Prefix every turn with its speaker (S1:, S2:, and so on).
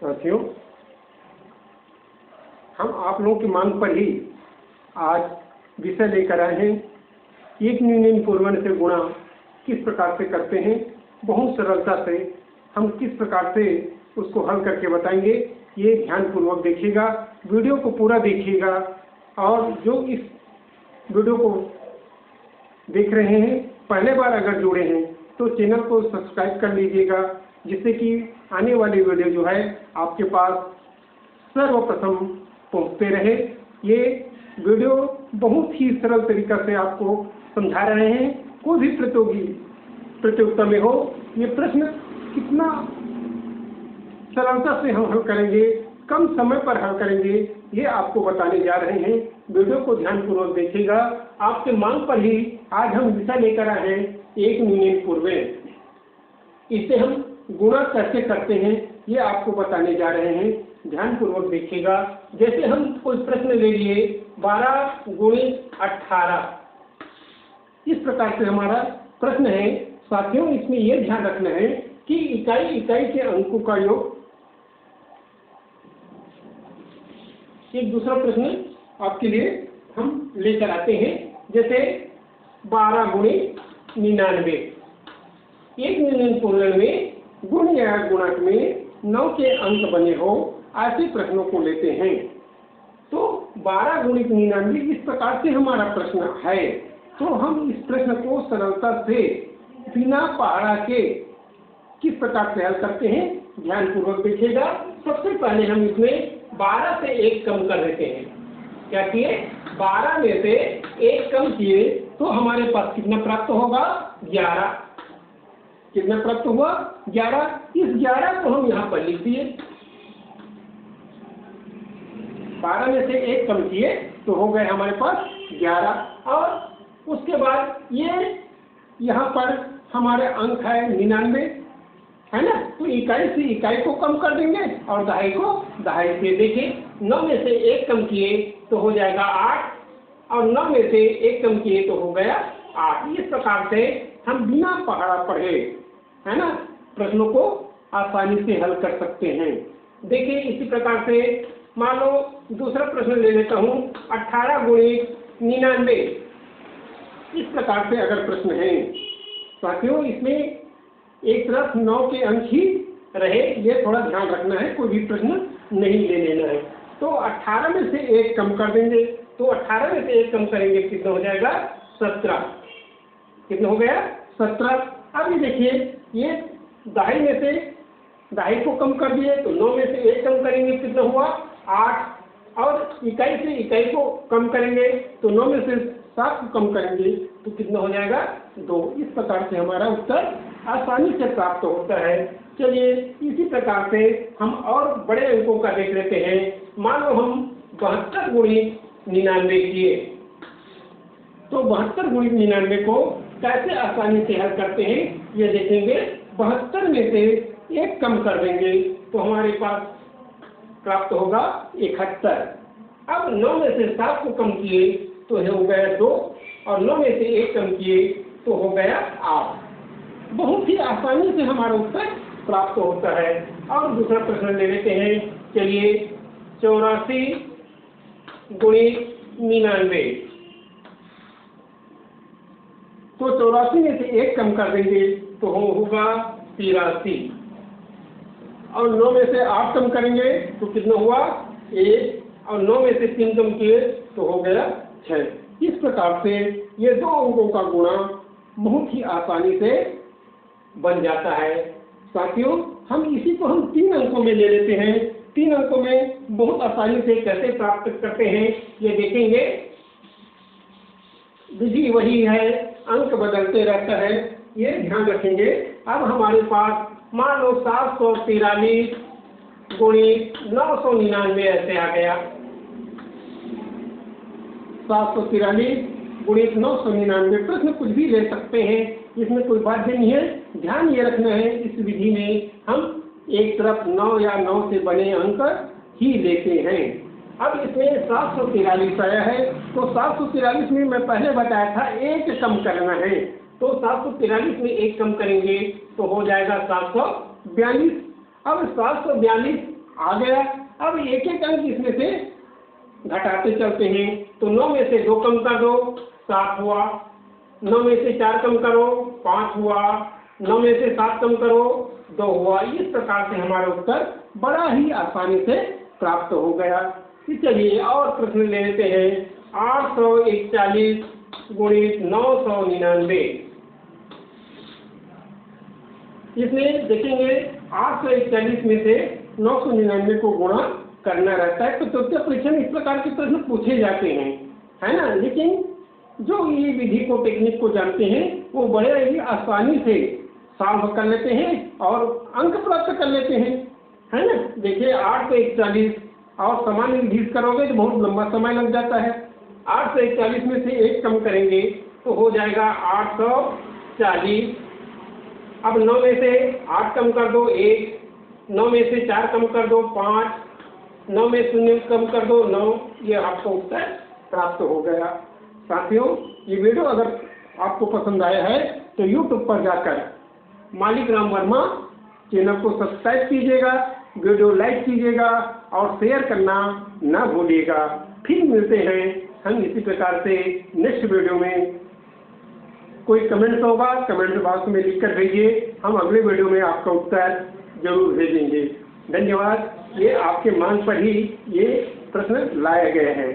S1: साथियों, हम आप लोगों की मांग पर ही आज विषय लेकर आए हैं। एक यूनियन पूर्वन से गुणा किस प्रकार से करते हैं, बहुत सरलता से हम किस प्रकार से उसको हल करके बताएंगे। ये ध्यानपूर्वक देखिएगा, वीडियो को पूरा देखिएगा। और जो इस वीडियो को देख रहे हैं, पहले बार अगर जुड़े हैं तो चैनल को सब्सक्राइब कर लीजिएगा, जिससे कि आने वाली वीडियो जो है आपके पास सर्वप्रथम पहुंचते रहे। ये वीडियो बहुत ही सरल तरीका से आपको समझा रहे हैं। कोई भी प्रतियोगिता में हो, ये प्रश्न कितना सरलता से हम हल करेंगे, कम समय पर हल करेंगे, ये आपको बताने जा रहे हैं। वीडियो को ध्यानपूर्वक देखिएगा। आपके मांग पर ही आज हम विषय लेकर आए हैं, एक यूनियन पूर्वेन। इसे हम गुणा कैसे करते हैं, ये आपको बताने जा रहे हैं। ध्यानपूर्वक देखिएगा। जैसे हम कोई प्रश्न ले लिए 12 गुणित 18, इस प्रकार से हमारा प्रश्न है। साथियों, इसमें यह ध्यान रखना है कि इकाई के अंकों का योग। एक दूसरा प्रश्न आपके लिए हम लेकर आते हैं, जैसे 12 गुणित 99। एक यूनियन पूर्वन में गुण या गुणक में 9 के अंक बने हो, ऐसे प्रश्नों को लेते हैं। तो 12 गुणित 99 इस प्रकार से हमारा प्रश्न है। तो हम इस प्रश्न को सरलता से बिना पहाड़ा के किस प्रकार से हल करते हैं, ध्यानपूर्वक देखिएगा। सबसे पहले हम इसमें 12 से 1 कम कर देते हैं। क्या किए? 12 में से 1 कम किए तो हमारे पास कितना प्राप्त होगा? 11। कितना प्राप्त हुआ? 11। इस 11 को हम यहाँ पर लिख दिए। 12 में से 1 कम किए तो हो गए हमारे पास 11। और उसके बाद ये यहाँ पर हमारे अंक है 99, है ना। तो इकाई से इकाई को कम कर देंगे और दहाई को दहाई से। देखिए, 9 में से 1 कम किए तो हो जाएगा 8, और 9 में से 1 कम किए तो हो गया 8। इस प्रकार से हम बिना पहाड़ा पढ़े, है ना, प्रश्नों को आसानी से हल कर सकते हैं। देखिए, इसी प्रकार से मान लो दूसरा प्रश्न ले लेता हूँ, 18 गुणित 99। इस प्रकार से अगर प्रश्न है साथियों, इसमें एक तरफ 9 के अंक ही रहे, ये थोड़ा ध्यान रखना है, कोई भी प्रश्न नहीं ले लेना है। तो 18 में से 1 कम कर देंगे, तो 18 में से 1 कम करेंगे कितना हो जाएगा? 17। कितना हो गया? 17। अब ये देखिए, ये दहाई में से दहाई को कम कर दिए तो 9 में से 1 कम करेंगे, कितना हुआ? 8। और इकाई से इकाई को कम करेंगे तो 9 में से 7 को कम करेंगे तो कितना हो जाएगा? 2। इस प्रकार से हमारा उत्तर आसानी से प्राप्त होता है। चलिए, इसी प्रकार से हम और बड़े अंकों का देख लेते हैं। मान लो हम 72 गुणित 99 किए, तो 72 गुणित 99 को कैसे आसानी से हल करते हैं ये देखेंगे। 72 में से 1 कम कर देंगे तो हमारे पास प्राप्त होगा 71। अब 9 में से 7 को कम किए तो हो गया 2, और 9 में से 1 कम किए तो हो गया 8। बहुत ही आसानी से हमारा उत्तर प्राप्त होता है। और दूसरा प्रश्न ले लेते हैं। चलिए, 84 गुणित 99। तो 84 में से 1 कम कर देंगे तो होगा 83, और 9 में से 8 कम करेंगे तो कितना हुआ? 1, और 9 में से 3 कम किए तो हो गया 6। इस प्रकार से ये 2 अंकों का गुणा बहुत ही आसानी से बन जाता है। साथियों, हम इसी को हम 3 अंकों में ले लेते हैं। 3 अंकों में बहुत आसानी से कैसे प्राप्त करते हैं ये देखेंगे। विधि वही है, अंक बदलते रहता है, ये ध्यान रखेंगे। अब हमारे पास मान लो 743 गुणित 999 ऐसे आ गया। 743 गुणित 999। प्रश्न कुछ भी ले सकते हैं, इसमें कोई बाध्य नहीं है। ध्यान ये रखना है, इस विधि में हम एक तरफ 9 या 9 से बने अंक ही लेते हैं। अब इसमें 743 आया है, तो 743 में मैं पहले बताया था 1 कम करना है। तो 743 में 1 कम करेंगे तो हो जाएगा 742। अब 742 आ गया। अब एक एक अंक इसमें से घटाते चलते हैं। तो 9 में से 2 कम कर दो 7 हुआ, 9 में से 4 कम करो 5 हुआ, 9 में से 7 कम करो 2 हुआ। इस प्रकार से हमारा उत्तर बड़ा ही आसानी से प्राप्त हो गया। चलिए और प्रश्न ले लेते हैं। 841 गुणित 999। इसमें देखेंगे 841 में से 999 को गुणा करना रहता है। तो तृतीय परीक्षा में इस प्रकार के प्रश्न पूछे जाते हैं, है ना। लेकिन जो ये विधि को, टेक्निक को जानते हैं वो बड़े ही आसानी से सॉल्व कर लेते हैं और अंक प्राप्त कर लेते हैं, है ना। देखिए 841 और सामान्य विधि करोगे तो बहुत लंबा समय लग जाता है। 841 में से 1 कम करेंगे तो हो जाएगा 840। अब 9 में से 8 कम कर दो 1, 9 में से 4 कम कर दो 5, 9 में 0 कम कर दो 9। ये आपका उत्तर प्राप्त हो गया। साथियों, ये वीडियो अगर आपको पसंद आया है तो YouTube पर जाकर मालिक राम वर्मा चैनल को सब्सक्राइब कीजिएगा, वीडियो लाइक कीजिएगा और शेयर करना ना भूलिएगा। फिर मिलते हैं हम इसी प्रकार से नेक्स्ट वीडियो में। कोई कमेंट्स होगा कमेंट बॉक्स में लिख कर भेजिए, हम अगले वीडियो में आपका उत्तर जरूर भेजेंगे। धन्यवाद। ये आपके मांग पर ही ये प्रश्न लाए गए हैं।